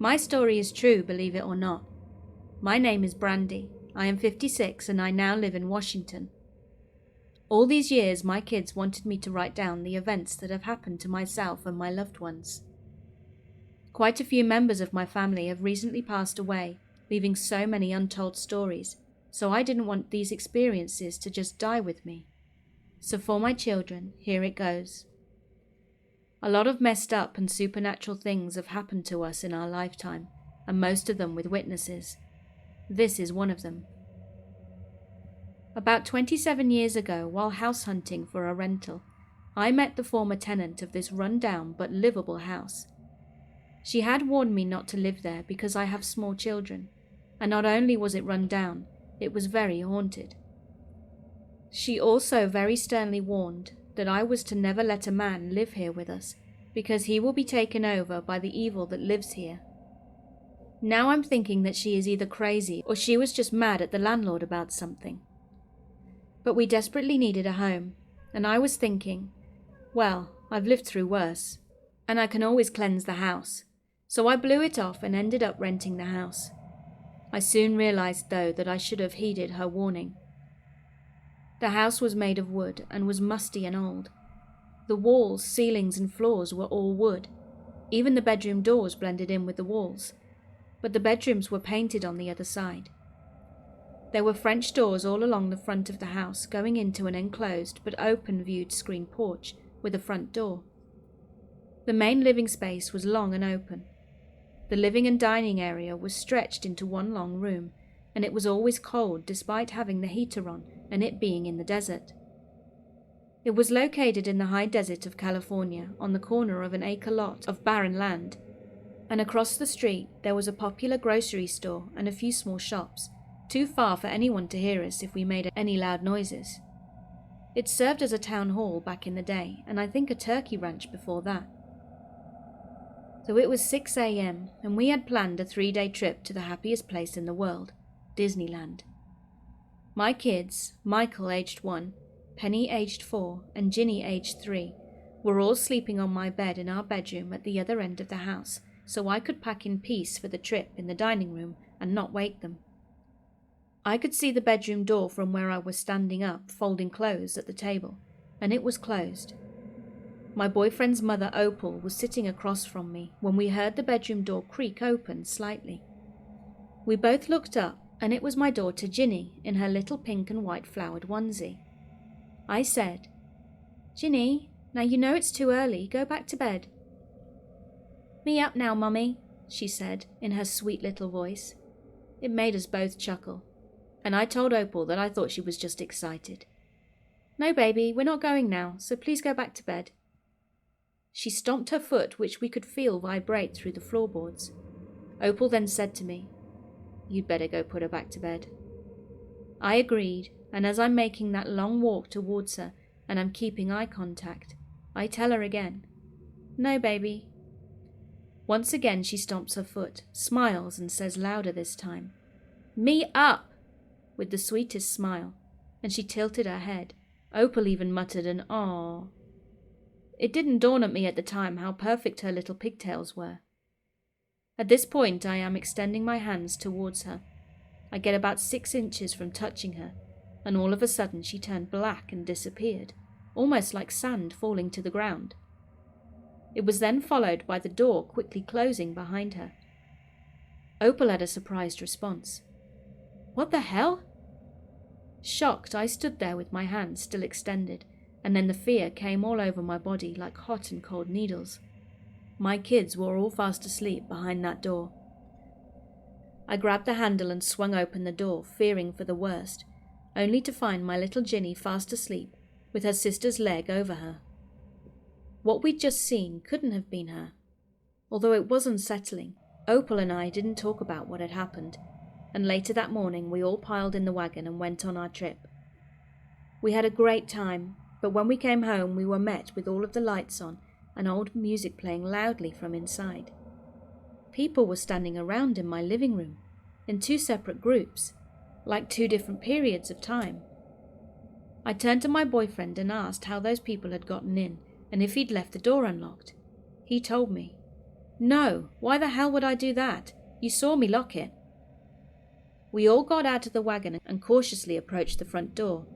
My story is true, believe it or not. My name is Brandy. I am 56 and I now live in Washington. All these years my kids wanted me to write down the events that have happened to myself and my loved ones. Quite a few members of my family have recently passed away, leaving so many untold stories, so I didn't want these experiences to just die with me. So for my children, here it goes. A lot of messed up and supernatural things have happened to us in our lifetime, and most of them with witnesses. This is one of them. About 27 years ago, while house hunting for a rental, I met the former tenant of this run-down but livable house. She had warned me not to live there because I have small children, and not only was it run down, it was very haunted. She also very sternly warned that I was to never let a man live here with us, because he will be taken over by the evil that lives here. Now I'm thinking that she is either crazy or she was just mad at the landlord about something. But we desperately needed a home, and I was thinking, well, I've lived through worse, and I can always cleanse the house. So I blew it off and ended up renting the house. I soon realized, though, that I should have heeded her warning. The house was made of wood and was musty and old. The walls, ceilings and floors were all wood. Even the bedroom doors blended in with the walls, but the bedrooms were painted on the other side. There were French doors all along the front of the house, going into an enclosed but open-viewed screen porch with a front door. The main living space was long and open. The living and dining area was stretched into one long room, and it was always cold despite having the heater on and it being in the desert. It was located in the high desert of California on the corner of an acre lot of barren land, and across the street there was a popular grocery store and a few small shops, too far for anyone to hear us if we made any loud noises. It served as a town hall back in the day, and I think a turkey ranch before that. So it was 6 a.m. and we had planned a 3-day trip to the happiest place in the world, Disneyland. My kids, Michael aged 1, Penny aged 4, and Ginny aged 3, were all sleeping on my bed in our bedroom at the other end of the house, so I could pack in peace for the trip in the dining room and not wake them. I could see the bedroom door from where I was standing up, folding clothes at the table, and it was closed. My boyfriend's mother, Opal, was sitting across from me when we heard the bedroom door creak open slightly. We both looked up, and it was my daughter Ginny in her little pink and white flowered onesie. I said, "Ginny, now you know it's too early, go back to bed." "Me up now, Mummy," she said in her sweet little voice. It made us both chuckle, and I told Opal that I thought she was just excited. "No, baby, we're not going now, so please go back to bed." She stomped her foot, which we could feel vibrate through the floorboards. Opal then said to me, "You'd better go put her back to bed." I agreed, and as I'm making that long walk towards her and I'm keeping eye contact, I tell her again, "No, baby." Once again she stomps her foot, smiles and says louder this time, "Me up!" with the sweetest smile, and she tilted her head. Opal even muttered an "aww." It didn't dawn at me at the time how perfect her little pigtails were. At this point I am extending my hands towards her. I get about 6 inches from touching her, and all of a sudden she turned black and disappeared, almost like sand falling to the ground. It was then followed by the door quickly closing behind her. Opal had a surprised response. "What the hell?" Shocked, I stood there with my hands still extended, and then the fear came all over my body like hot and cold needles. My kids were all fast asleep behind that door. I grabbed the handle and swung open the door, fearing for the worst, only to find my little Ginny fast asleep, with her sister's leg over her. What we'd just seen couldn't have been her. Although it was unsettling, Opal and I didn't talk about what had happened, and later that morning we all piled in the wagon and went on our trip. We had a great time, but when we came home we were met with all of the lights on and old music playing loudly from inside. People were standing around in my living room, in 2 separate groups, like 2 different periods of time. I turned to my boyfriend and asked how those people had gotten in and if he'd left the door unlocked. He told me, No, why the hell would I do that? You saw me lock it. We all got out of the wagon and cautiously approached the front door.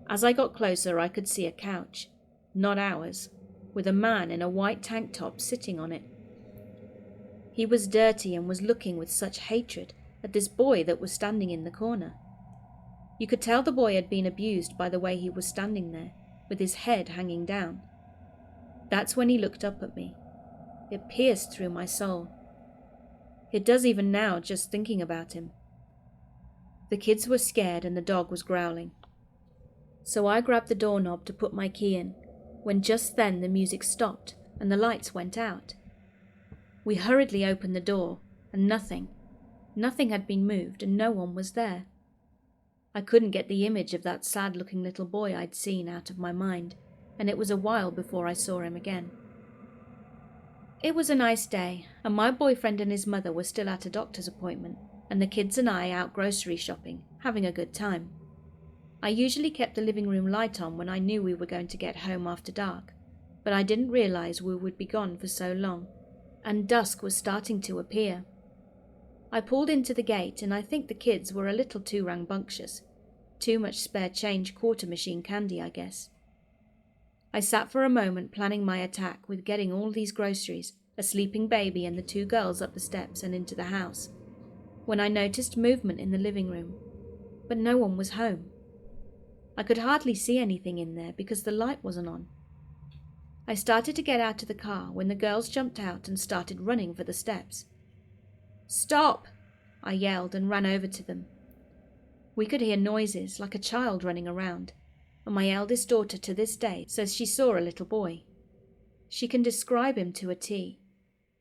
As I got closer, I could see a couch, not ours, with a man in a white tank top sitting on it. He was dirty and was looking with such hatred at this boy that was standing in the corner. You could tell the boy had been abused by the way he was standing there, with his head hanging down. That's when he looked up at me. It pierced through my soul. It does even now, just thinking about him. The kids were scared and the dog was growling. So I grabbed the doorknob to put my key in, when just then the music stopped and the lights went out. We hurriedly opened the door, and nothing had been moved and no one was there. I couldn't get the image of that sad-looking little boy I'd seen out of my mind, and it was a while before I saw him again. It was a nice day, and my boyfriend and his mother were still at a doctor's appointment, and the kids and I out grocery shopping, having a good time. I usually kept the living room light on when I knew we were going to get home after dark, but I didn't realize we would be gone for so long, and dusk was starting to appear. I pulled into the gate, and I think the kids were a little too rambunctious. Too much spare change quarter machine candy, I guess. I sat for a moment planning my attack with getting all these groceries, a sleeping baby and the two girls up the steps and into the house, when I noticed movement in the living room, but no one was home. I could hardly see anything in there because the light wasn't on. I started to get out of the car when the girls jumped out and started running for the steps. "Stop!" I yelled and ran over to them. We could hear noises like a child running around, and my eldest daughter to this day says she saw a little boy. She can describe him to a T,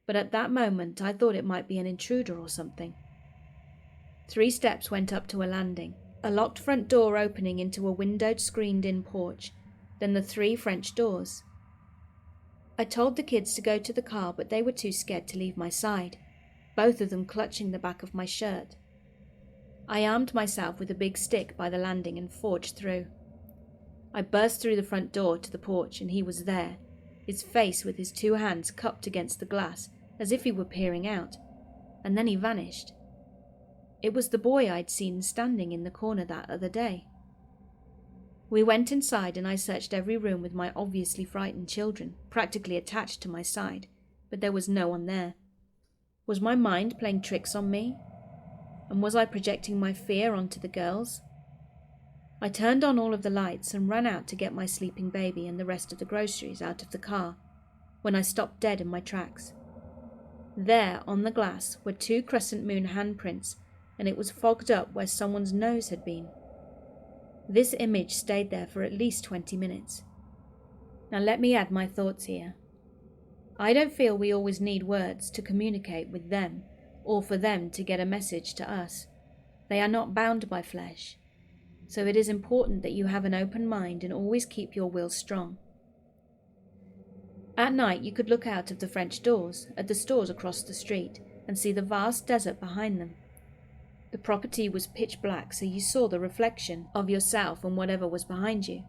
but at that moment I thought it might be an intruder or something. 3 steps went up to a landing, a locked front door opening into a windowed screened-in porch, then the 3 French doors. I told the kids to go to the car, but they were too scared to leave my side, both of them clutching the back of my shirt. I armed myself with a big stick by the landing and forged through. I burst through the front door to the porch, and he was there, his face with his 2 hands cupped against the glass as if he were peering out, and then he vanished. It was the boy I'd seen standing in the corner that other day. We went inside and I searched every room with my obviously frightened children practically attached to my side, but there was no one there. Was my mind playing tricks on me? And was I projecting my fear onto the girls? I turned on all of the lights and ran out to get my sleeping baby and the rest of the groceries out of the car, when I stopped dead in my tracks. There, on the glass, were 2 crescent moon handprints, and it was fogged up where someone's nose had been. This image stayed there for at least 20 minutes. Now let me add my thoughts here. I don't feel we always need words to communicate with them, or for them to get a message to us. They are not bound by flesh. So it is important that you have an open mind and always keep your will strong. At night you could look out of the French doors at the stores across the street and see the vast desert behind them. The property was pitch black, so you saw the reflection of yourself and whatever was behind you.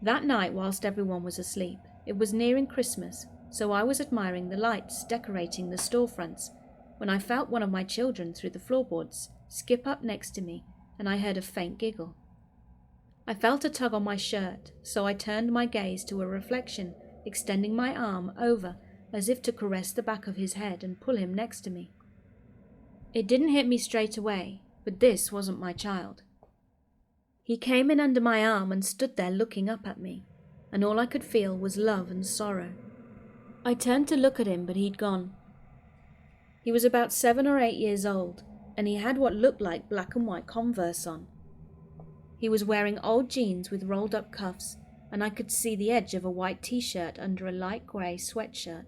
That night, whilst everyone was asleep, it was nearing Christmas, so I was admiring the lights decorating the storefronts when I felt one of my children through the floorboards skip up next to me, and I heard a faint giggle. I felt a tug on my shirt, so I turned my gaze to a reflection, extending my arm over as if to caress the back of his head and pull him next to me. It didn't hit me straight away, but this wasn't my child. He came in under my arm and stood there looking up at me, and all I could feel was love and sorrow. I turned to look at him, but he'd gone. He was about 7 or 8 years old, and he had what looked like black and white Converse on. He was wearing old jeans with rolled up cuffs, and I could see the edge of a white t-shirt under a light grey sweatshirt.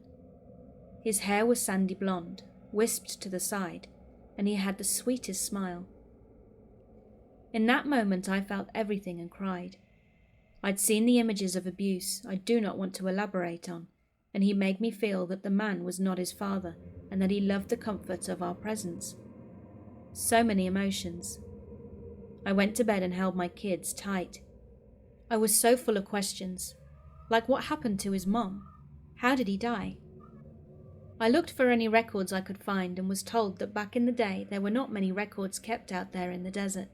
His hair was sandy blonde, wisped to the side, and he had the sweetest smile. In that moment I felt everything and cried. I'd seen the images of abuse I do not want to elaborate on, and he made me feel that the man was not his father and that he loved the comfort of our presence. So many emotions. I went to bed and held my kids tight. I was so full of questions, like what happened to his mom? How did he die? I looked for any records I could find and was told that back in the day there were not many records kept out there in the desert.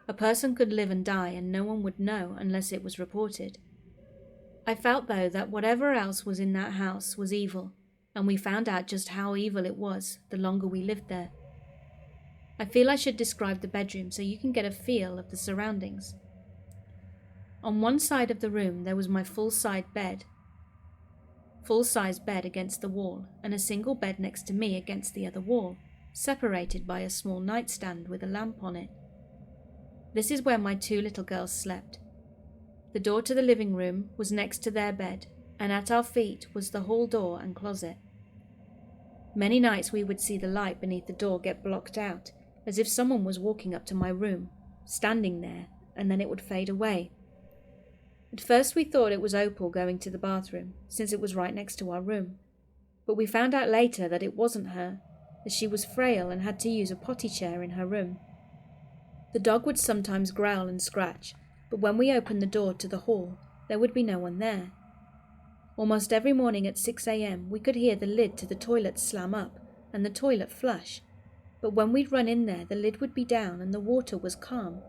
A person could live and die and no one would know unless it was reported. I felt though that whatever else was in that house was evil, and we found out just how evil it was the longer we lived there. I feel I should describe the bedroom so you can get a feel of the surroundings. On one side of the room there was my full-size bed against the wall, and a single bed next to me against the other wall, separated by a small nightstand with a lamp on it. This is where my 2 little girls slept. The door to the living room was next to their bed, and at our feet was the hall door and closet. Many nights we would see the light beneath the door get blocked out, as if someone was walking up to my room, standing there, and then it would fade away. At first we thought it was Opal going to the bathroom, since it was right next to our room, but we found out later that it wasn't her, as she was frail and had to use a potty chair in her room. The dog would sometimes growl and scratch, but when we opened the door to the hall, there would be no one there. Almost every morning at 6 a.m. we could hear the lid to the toilet slam up and the toilet flush, but when we'd run in there the lid would be down and the water was calm.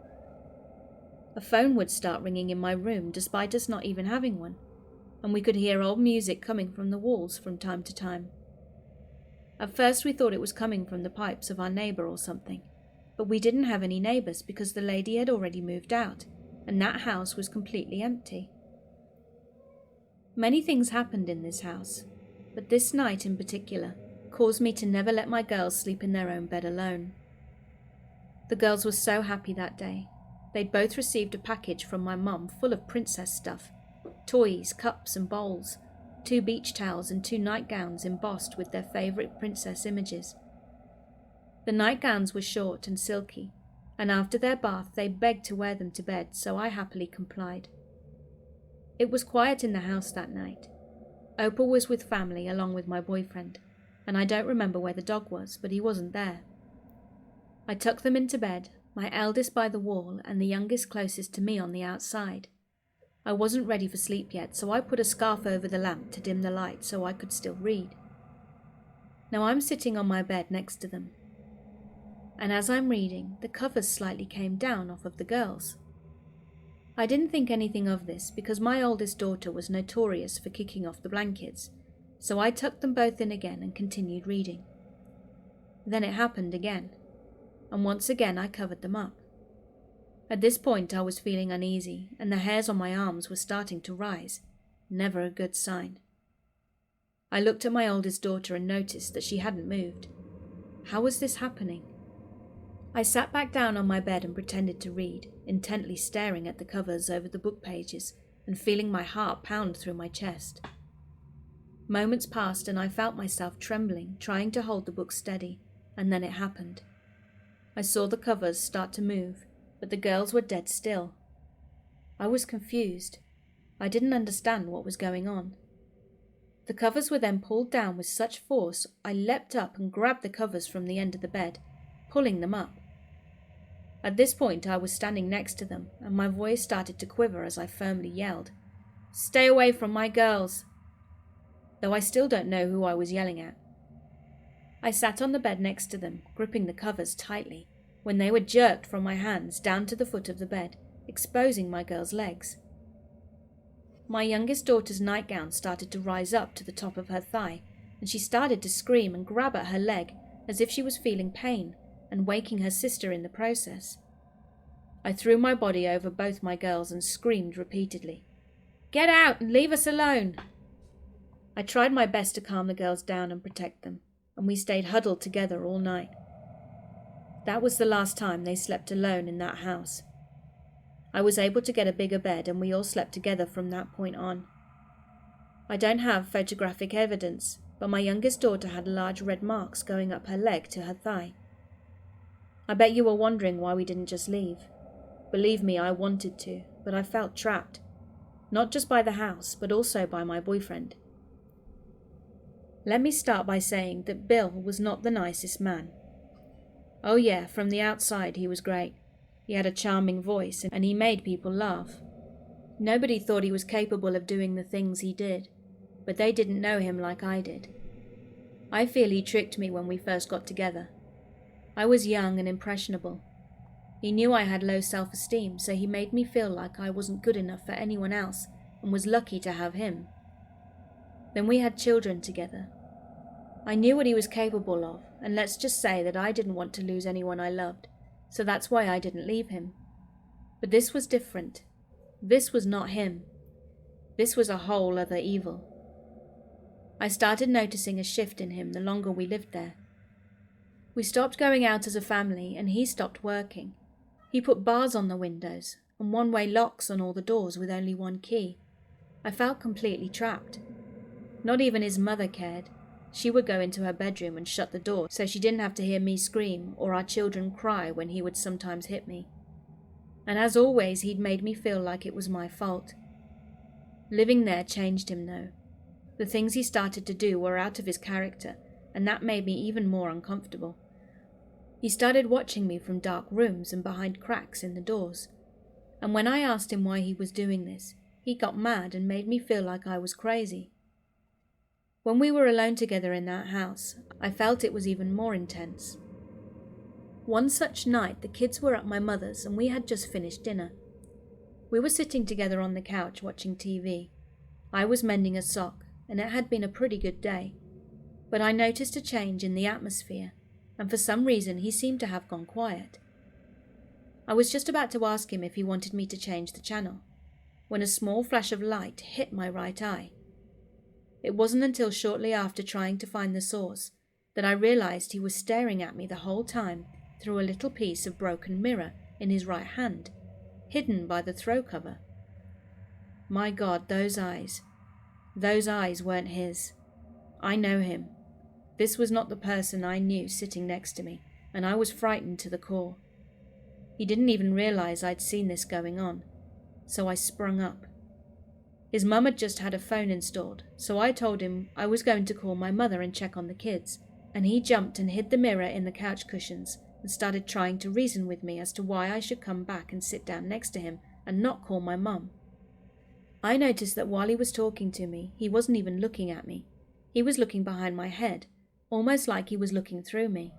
A phone would start ringing in my room despite us not even having one, and we could hear old music coming from the walls from time to time. At first we thought it was coming from the pipes of our neighbour or something, but we didn't have any neighbours because the lady had already moved out, and that house was completely empty. Many things happened in this house, but this night in particular caused me to never let my girls sleep in their own bed alone. The girls were so happy that day. They'd both received a package from my mum full of princess stuff, toys, cups and bowls, 2 beach towels and 2 nightgowns embossed with their favourite princess images. The nightgowns were short and silky, and after their bath they begged to wear them to bed, so I happily complied. It was quiet in the house that night. Opal was with family along with my boyfriend, and I don't remember where the dog was, but he wasn't there. I tucked them into bed, my eldest by the wall and the youngest closest to me on the outside. I wasn't ready for sleep yet, so I put a scarf over the lamp to dim the light so I could still read. Now I'm sitting on my bed next to them, and as I'm reading, the covers slightly came down off of the girls. I didn't think anything of this because my oldest daughter was notorious for kicking off the blankets, so I tucked them both in again and continued reading. Then it happened again, and once again I covered them up. At this point I was feeling uneasy, and the hairs on my arms were starting to rise. Never a good sign. I looked at my oldest daughter and noticed that she hadn't moved. How was this happening? I sat back down on my bed and pretended to read, intently staring at the covers over the book pages and feeling my heart pound through my chest. Moments passed and I felt myself trembling, trying to hold the book steady, and then it happened. I saw the covers start to move, but the girls were dead still. I was confused. I didn't understand what was going on. The covers were then pulled down with such force, I leapt up and grabbed the covers from the end of the bed, pulling them up. At this point I was standing next to them, and my voice started to quiver as I firmly yelled, "Stay away from my girls!" Though I still don't know who I was yelling at. I sat on the bed next to them, gripping the covers tightly, when they were jerked from my hands down to the foot of the bed, exposing my girl's legs. My youngest daughter's nightgown started to rise up to the top of her thigh, and she started to scream and grab at her leg as if she was feeling pain, and waking her sister in the process. I threw my body over both my girls and screamed repeatedly, "Get out and leave us alone!" I tried my best to calm the girls down and protect them, and we stayed huddled together all night. That was the last time they slept alone in that house. I was able to get a bigger bed and we all slept together from that point on. I don't have photographic evidence, but my youngest daughter had large red marks going up her leg to her thigh. I bet you were wondering why we didn't just leave. Believe me, I wanted to, but I felt trapped. Not just by the house, but also by my boyfriend. Let me start by saying that Bill was not the nicest man. Oh yeah, from the outside he was great. He had a charming voice and he made people laugh. Nobody thought he was capable of doing the things he did, but they didn't know him like I did. I feel he tricked me when we first got together. I was young and impressionable. He knew I had low self-esteem, so he made me feel like I wasn't good enough for anyone else and was lucky to have him. Then we had children together. I knew what he was capable of, and let's just say that I didn't want to lose anyone I loved, so that's why I didn't leave him. But this was different. This was not him. This was a whole other evil. I started noticing a shift in him the longer we lived there. We stopped going out as a family, and he stopped working. He put bars on the windows and one-way locks on all the doors with only one key. I felt completely trapped. Not even his mother cared. She would go into her bedroom and shut the door so she didn't have to hear me scream or our children cry when he would sometimes hit me. And as always, he'd made me feel like it was my fault. Living there changed him though. The things he started to do were out of his character, and that made me even more uncomfortable. He started watching me from dark rooms and behind cracks in the doors. And when I asked him why he was doing this, he got mad and made me feel like I was crazy. When we were alone together in that house, I felt it was even more intense. One such night, the kids were at my mother's and we had just finished dinner. We were sitting together on the couch watching TV. I was mending a sock, and it had been a pretty good day. But I noticed a change in the atmosphere, and for some reason he seemed to have gone quiet. I was just about to ask him if he wanted me to change the channel, when a small flash of light hit my right eye. It wasn't until shortly after trying to find the source that I realized he was staring at me the whole time through a little piece of broken mirror in his right hand, hidden by the throw cover. My God, those eyes. Those eyes weren't his. I know him. This was not the person I knew sitting next to me, and I was frightened to the core. He didn't even realize I'd seen this going on, so I sprung up. His mum had just had a phone installed, so I told him I was going to call my mother and check on the kids, and he jumped and hid the mirror in the couch cushions and started trying to reason with me as to why I should come back and sit down next to him and not call my mum. I noticed that while he was talking to me, he wasn't even looking at me. He was looking behind my head, almost like he was looking through me.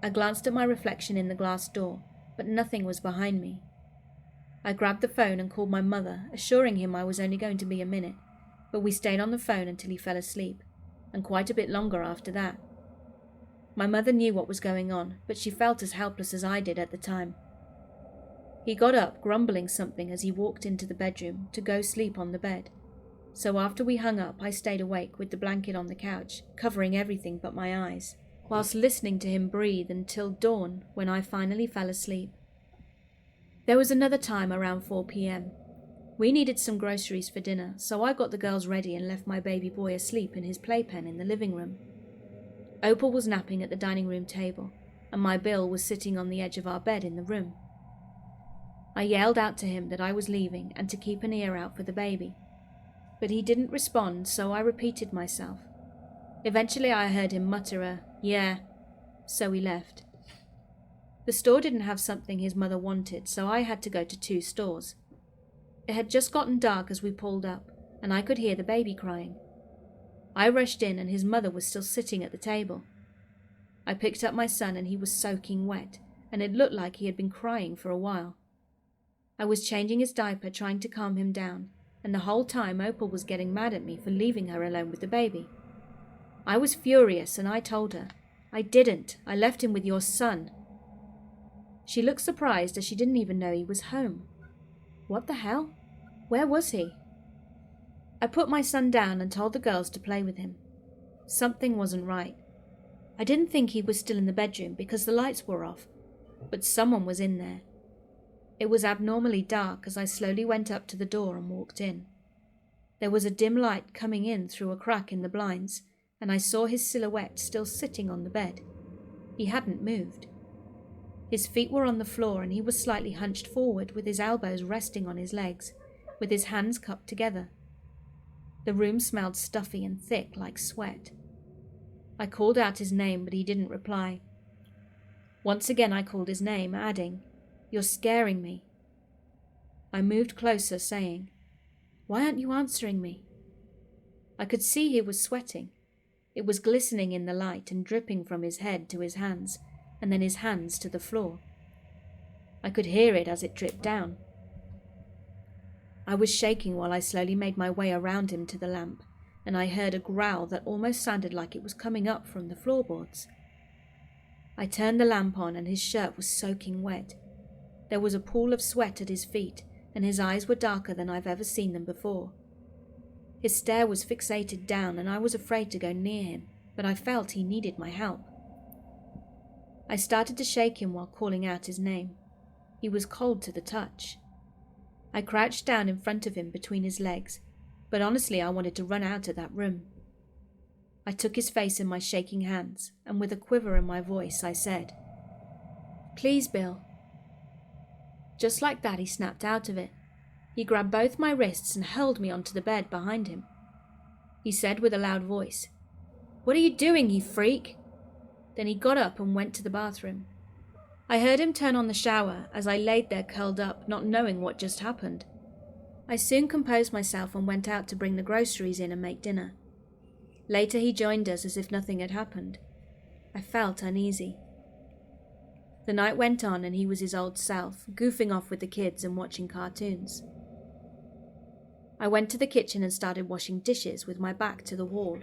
I glanced at my reflection in the glass door, but nothing was behind me. I grabbed the phone and called my mother, assuring him I was only going to be a minute, but we stayed on the phone until he fell asleep, and quite a bit longer after that. My mother knew what was going on, but she felt as helpless as I did at the time. He got up, grumbling something as he walked into the bedroom to go sleep on the bed. So after we hung up, I stayed awake with the blanket on the couch, covering everything but my eyes, whilst listening to him breathe until dawn, when I finally fell asleep. There was another time around 4 p.m. We needed some groceries for dinner, so I got the girls ready and left my baby boy asleep in his playpen in the living room. Opal was napping at the dining room table, and my Bill was sitting on the edge of our bed in the room. I yelled out to him that I was leaving and to keep an ear out for the baby, but he didn't respond, so I repeated myself. Eventually I heard him mutter a, "Yeah," so we left. The store didn't have something his mother wanted, so I had to go to 2 stores. It had just gotten dark as we pulled up, and I could hear the baby crying. I rushed in and his mother was still sitting at the table. I picked up my son and he was soaking wet, and it looked like he had been crying for a while. I was changing his diaper, trying to calm him down, and the whole time Opal was getting mad at me for leaving her alone with the baby. I was furious and I told her, "I didn't. I left him with your son." She looked surprised as she didn't even know he was home. What the hell? Where was he? I put my son down and told the girls to play with him. Something wasn't right. I didn't think he was still in the bedroom because the lights were off, but someone was in there. It was abnormally dark as I slowly went up to the door and walked in. There was a dim light coming in through a crack in the blinds, and I saw his silhouette still sitting on the bed. He hadn't moved. His feet were on the floor and he was slightly hunched forward with his elbows resting on his legs, with his hands cupped together. The room smelled stuffy and thick like sweat. I called out his name, but he didn't reply. Once again I called his name, adding, "You're scaring me." I moved closer, saying, "Why aren't you answering me?" I could see he was sweating. It was glistening in the light and dripping from his head to his hands, and then his hands to the floor. I could hear it as it dripped down. I was shaking while I slowly made my way around him to the lamp, and I heard a growl that almost sounded like it was coming up from the floorboards. I turned the lamp on and his shirt was soaking wet. There was a pool of sweat at his feet, and his eyes were darker than I've ever seen them before. His stare was fixated down, and I was afraid to go near him, but I felt he needed my help. I started to shake him while calling out his name. He was cold to the touch. I crouched down in front of him between his legs, but honestly I wanted to run out of that room. I took his face in my shaking hands, and with a quiver in my voice I said, "Please, Bill." Just like that he snapped out of it. He grabbed both my wrists and hurled me onto the bed behind him. He said with a loud voice, "What are you doing, you freak?" Then he got up and went to the bathroom. I heard him turn on the shower as I laid there curled up, not knowing what just happened. I soon composed myself and went out to bring the groceries in and make dinner. Later he joined us as if nothing had happened. I felt uneasy. The night went on and he was his old self, goofing off with the kids and watching cartoons. I went to the kitchen and started washing dishes with my back to the wall.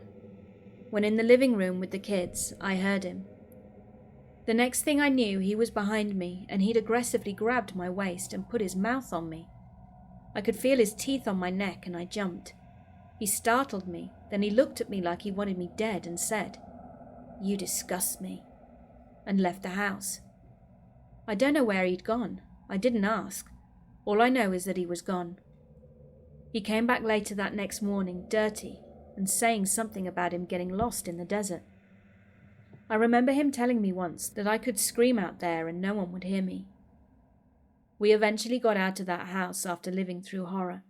When in the living room with the kids, I heard him. The next thing I knew, he was behind me and he'd aggressively grabbed my waist and put his mouth on me. I could feel his teeth on my neck and I jumped. He startled me, then he looked at me like he wanted me dead and said, "You disgust me," and left the house. I don't know where he'd gone. I didn't ask. All I know is that he was gone. He came back later that next morning, dirty, and saying something about him getting lost in the desert. I remember him telling me once that I could scream out there and no one would hear me. We eventually got out of that house after living through horror,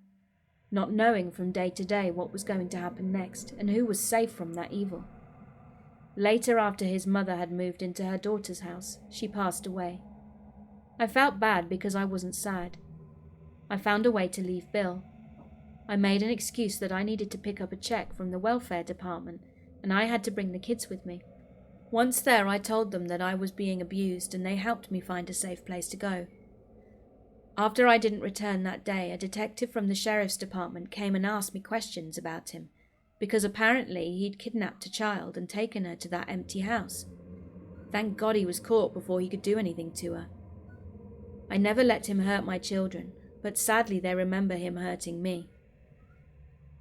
not knowing from day to day what was going to happen next and who was safe from that evil. Later, after his mother had moved into her daughter's house, she passed away. I felt bad because I wasn't sad. I found a way to leave Bill. I made an excuse that I needed to pick up a check from the welfare department and I had to bring the kids with me. Once there, I told them that I was being abused and they helped me find a safe place to go. After I didn't return that day, a detective from the sheriff's department came and asked me questions about him, because apparently he'd kidnapped a child and taken her to that empty house. Thank God he was caught before he could do anything to her. I never let him hurt my children, but sadly they remember him hurting me.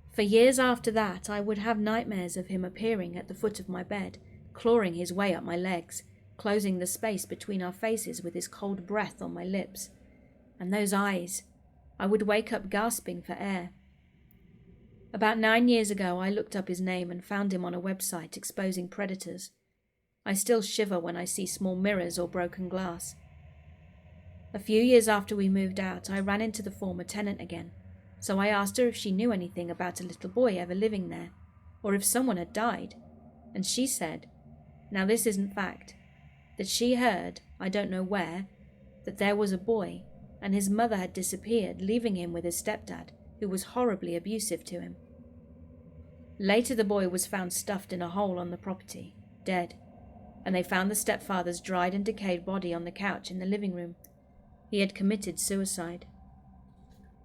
For years after that, I would have nightmares of him appearing at the foot of my bed, clawing his way up my legs, closing the space between our faces with his cold breath on my lips. And those eyes. I would wake up gasping for air. About 9 years ago, I looked up his name and found him on a website exposing predators. I still shiver when I see small mirrors or broken glass. A few years after we moved out, I ran into the former tenant again, so I asked her if she knew anything about a little boy ever living there, or if someone had died, and she said, now this isn't fact, that she heard, I don't know where, that there was a boy, and his mother had disappeared, leaving him with his stepdad, who was horribly abusive to him. Later the boy was found stuffed in a hole on the property, dead, and they found the stepfather's dried and decayed body on the couch in the living room. He had committed suicide.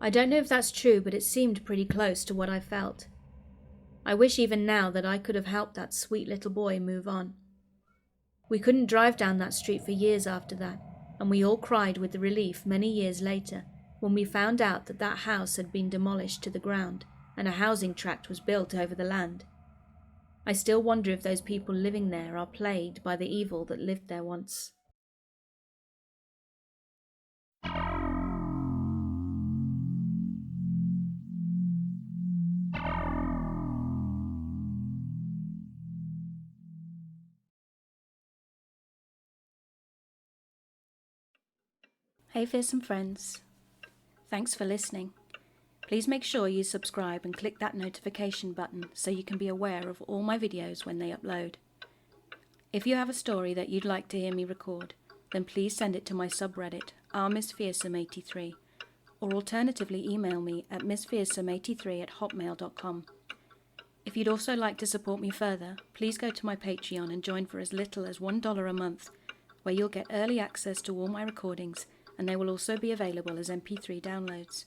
I don't know if that's true, but it seemed pretty close to what I felt. I wish even now that I could have helped that sweet little boy move on. We couldn't drive down that street for years after that, and we all cried with relief many years later when we found out that that house had been demolished to the ground and a housing tract was built over the land. I still wonder if those people living there are plagued by the evil that lived there once. Hey fearsome friends, thanks for listening. Please make sure you subscribe and click that notification button so you can be aware of all my videos when they upload. If you have a story that you'd like to hear me record, then please send it to my subreddit, rmissfearsome83, or alternatively email me at missfearsome83@hotmail.com. If you'd also like to support me further, please go to my Patreon and join for as little as $1 a month, where you'll get early access to all my recordings, and they will also be available as MP3 downloads.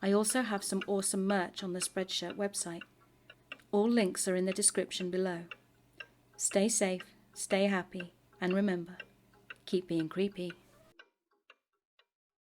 I also have some awesome merch on the Spreadshirt website. All links are in the description below. Stay safe, stay happy, and remember, keep being creepy.